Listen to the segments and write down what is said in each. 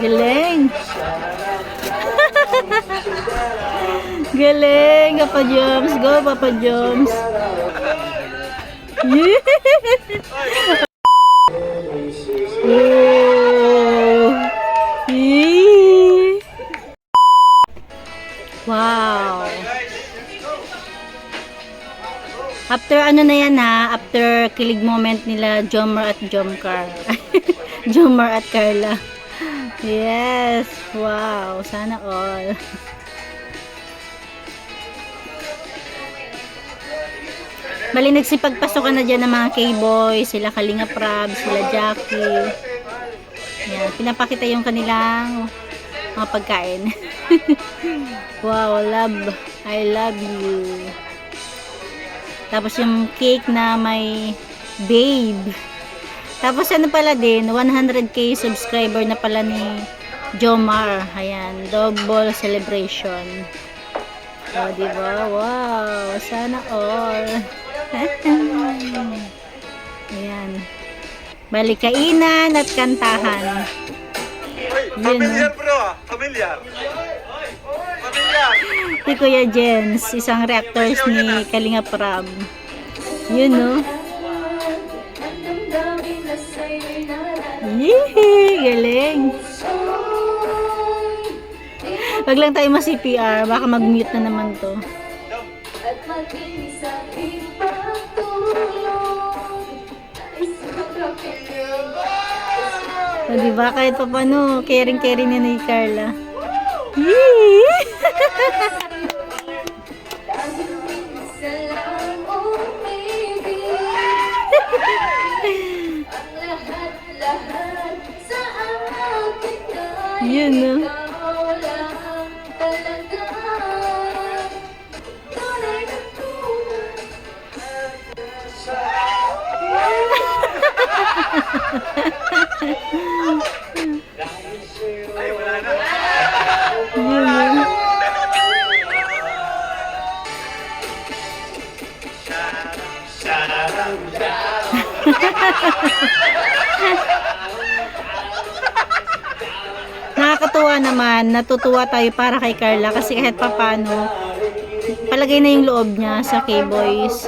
Galing. Galing, Papa Joms. Go, Papa Joms. Yeah. Wow. After ano na yan ha, after kilig moment nila Jomar at Jomcar. Jomar at Carla. Yes. Wow, sana all. Bali nagsipagpasokan na dyan ng mga K-boy, sila Kalinga Prab, sila Jackie. Yan, pinapakita yung kanilang mga pagkain. Wow, love. I love you. Tapos yung cake na may babe. Tapos ano pala din, 100k subscriber na pala ni Jomar. Ayan, double celebration. O, diba? Wow, sana all. Ayan. Bali, kainan at kantahan. Familiar bro, familiar. Familiar. Si Kuya Jens, isang reactors ni Kalinga Prab. Yun, no? Yee! Galing! Wag lang tayo ma-CPR, baka mag-mute na naman to. O, diba? Kahit pa paano, caring-caring niya ni Carla. Yee! Yun, no? Ay, wala na. Yun, no? Nakakatuwa naman, natutuwa tayo para kay Carla kasi kahit papano palagay na yung loob niya sa K-Boys.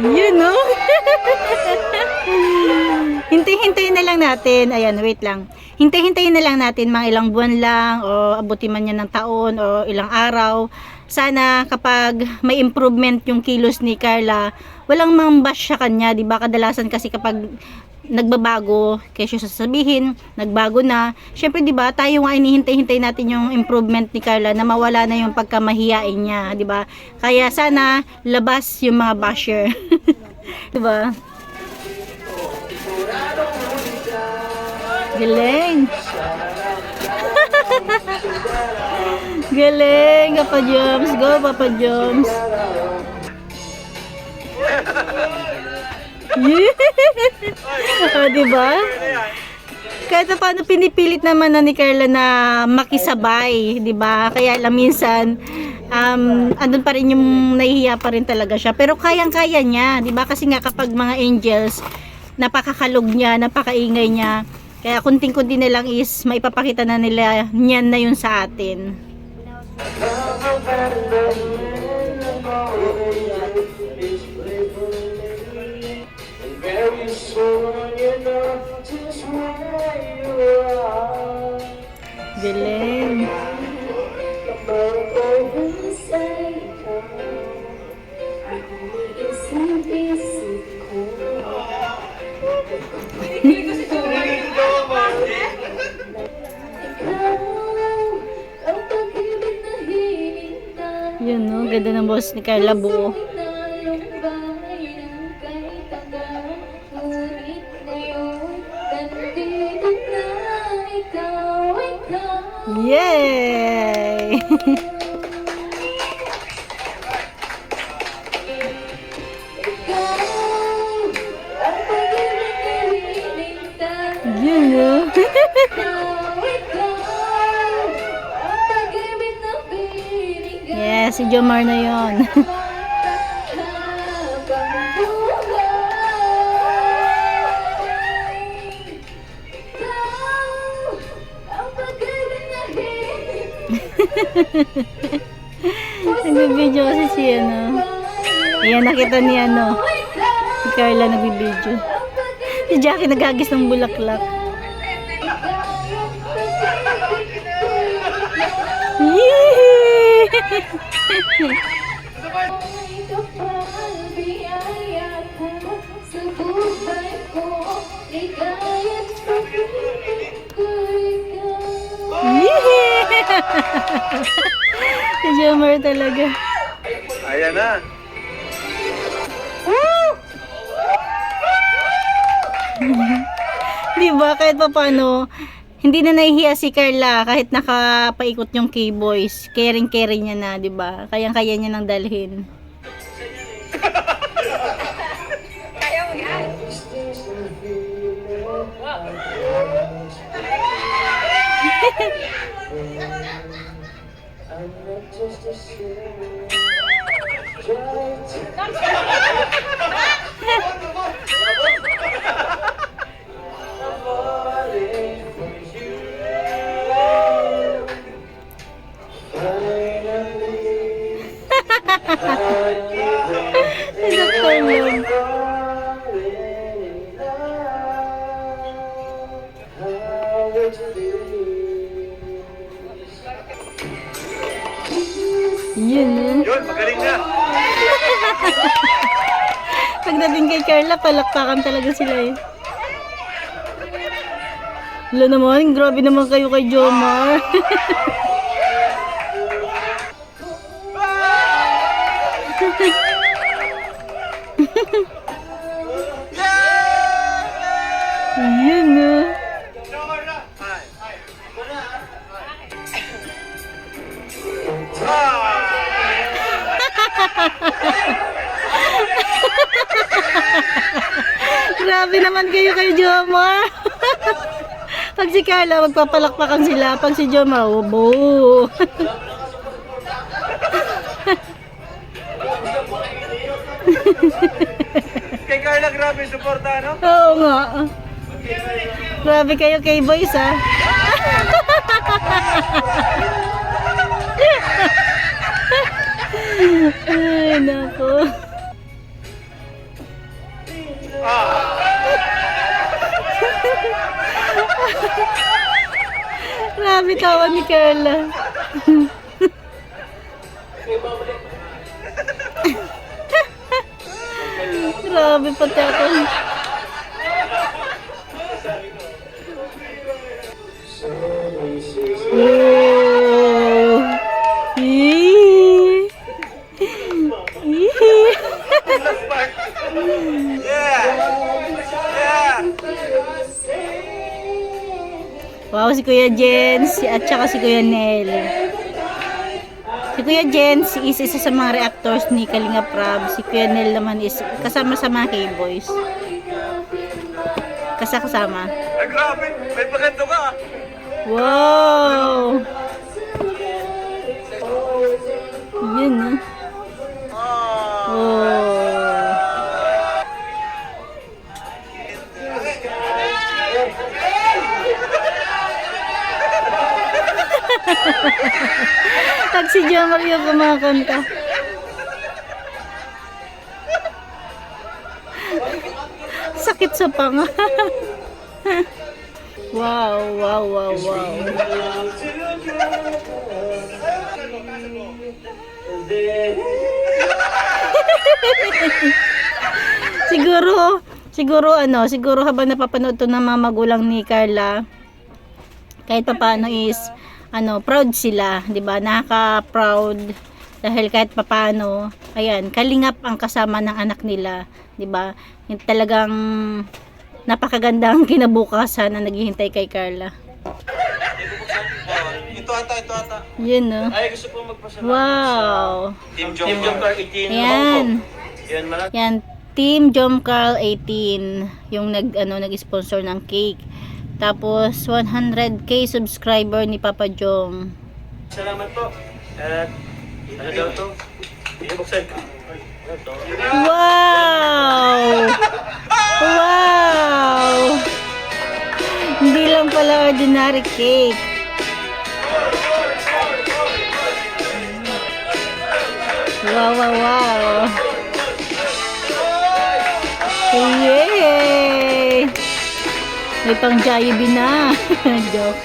Yun, no? Hintay-hintayin na lang natin. Ayan, wait lang. Hintay-hintayin na lang natin mga ilang buwan lang o abutin man yan ng taon o ilang araw. Sana kapag may improvement yung kilos ni Carla, walang mambash sa kanya, di ba? Kadalasan kasi kapag nagbabago, kesyo sasabihin, nagbago na. Syempre, di ba, tayo nga inihintay-hintay natin yung improvement ni Carla na mawala na yung pagkamahiyain niya, di ba? Kaya sana labas yung mga basher. Di ba? Galing. Galing, Papa Joms. Go, Papa Joms. Oh, diba? Kahit paano pinipilit naman na ni Carla na makisabay, diba? Kaya lang minsan, andun pa rin yung nahihiya pa rin talaga siya. Pero kayang-kaya niya, diba? Kasi nga kapag mga angels, napakakalog niya, napakaingay niya. Kaya kunting-kunti na lang is maipapakita na nila niyan na yun sa atin. Galing. Yun, no? Ganda ng boss ni Carla buo. Yay! Yun, no? si Jomar na yon. Nagbibideo kasi si ano. Ayan, nakita ni ano. Si Carla nagbibideo. Si Jackie nagagis ng bulaklak. Yee! Si Jomar talaga. Ayan na. Diba, kahit pa paano, hindi na nahihiya si Carla kahit nakapaikot yung K-Boys. Caring-carry niya na, diba? Kayang-kaya niya nang dalhin. Dr. Love. Yun. Yun, magaling na. Pagdating kay Carla, palakpakan talaga sila eh. Wala naman, grabe naman kayo kay Jomar. Yun na. Grabe naman kayo kay Jomar. Pag si Carla, magpapalakpakan sila. Pag si Jomar, ubo. Kay Carla, grabe suporta, no? Oo nga. Grabe kayo kay boys, ah. Ay, nako. Grabe tawa ni Carla. Grabe pagkakon. Oh. Yee. Yee. Last part. Yeah! Yeah! Wow, si Kuya Jens at saka si Kuya Nel. Si Kuya Jens is isa sa mga reactors ni Kalinga Prab. Si Kuya Nel naman is kasama sa mga K-Boys. Kasama. Ay, grabe. May paganda ka. Wow! Yun, ah. Oh. Pag si Jomar yung kumakanta. Sakit sa panga. Wow. Siguro habang napapanood to ng mga magulang ni Carla, kahit papaano is proud sila, 'di ba? Nakaka-proud dahil kahit papaano, ayan, kalingap ang kasama ng anak nila, 'di ba? Yung talagang napakagandang kinabukasan na naghihintay kay Carla. Ito ata. Yun, no? Ay, gusto ko magpasalamat Wow. sa Team Jomcar 18 Ayan. Yan, malaki. Yan, Team Jomcar 18 yung nag-sponsor ng cake. Tapos 100k subscriber ni Papa Jom. Salamat po. At Ano daw to? Buksan. Ano to? Wow! Wow! Hindi lang pala ordinary cake. Wow, wow, wow. Yay! May pang Jollibee na. Joke.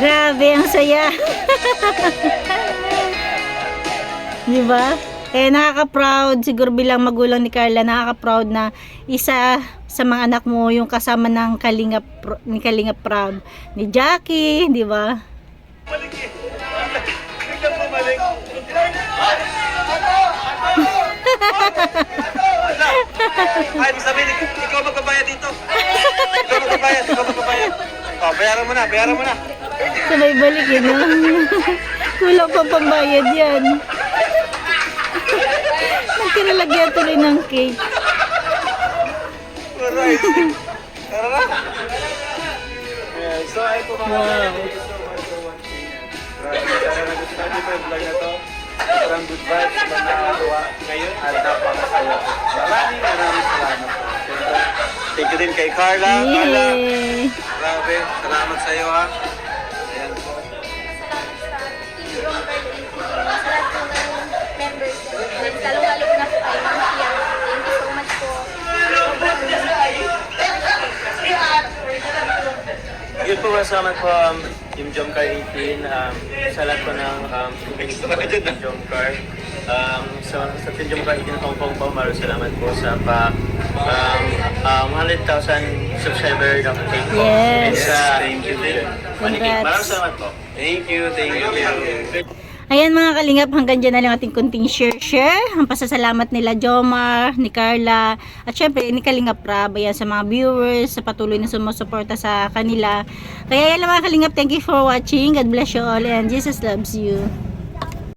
Grabe, ang saya. Di ba? Kaya nakaka-proud, siguro bilang magulang ni Carla, nakaka-proud na isa sa mga anak mo yung kasama ng ni Kalingap Prab, ni Jackie, di ba? Balik eh. Biglang bumalik. Ay, sabihin, ikaw magbabayad dito. Ikaw magbabayad. Oh, bayaran mo na. Sabay balik yun, no? Kulang pa pambayad yan. Nagkinalagyan tuloy ng cake. Alright. Tara na. So, ay po mga Wow. Sana nagustuhan niyo po yung vlog na to. Parang good vibes na nakagawa ngayon at napakasaya. Maraming salamat po. Thank you din kay Carla. Carla, Yay! grabe. Salamat sa iyo ha. Ayan po. Members. Lalo-lalo na po kayo. Thank you so much po. Yun po, salamat po Team Jomcar 18 sa lahat po ng Team Jomcar. Sa Team Jomcar 18 Hong Kong po, maraming salamat po sa 100,000 subscriber ng cake po. Yes. And sa Thank you din. Congrats. Maraming salamat po. Thank you. Ayan mga kalingap, hanggang dyan na lang ating kunting share. Ang pasasalamat nila Jomar, ni Carla, at syempre ni Kalingap Prab, ayan, sa mga viewers, sa patuloy na sumusuporta sa kanila. Kaya yan lang mga kalingap, thank you for watching. God bless you all and Jesus loves you.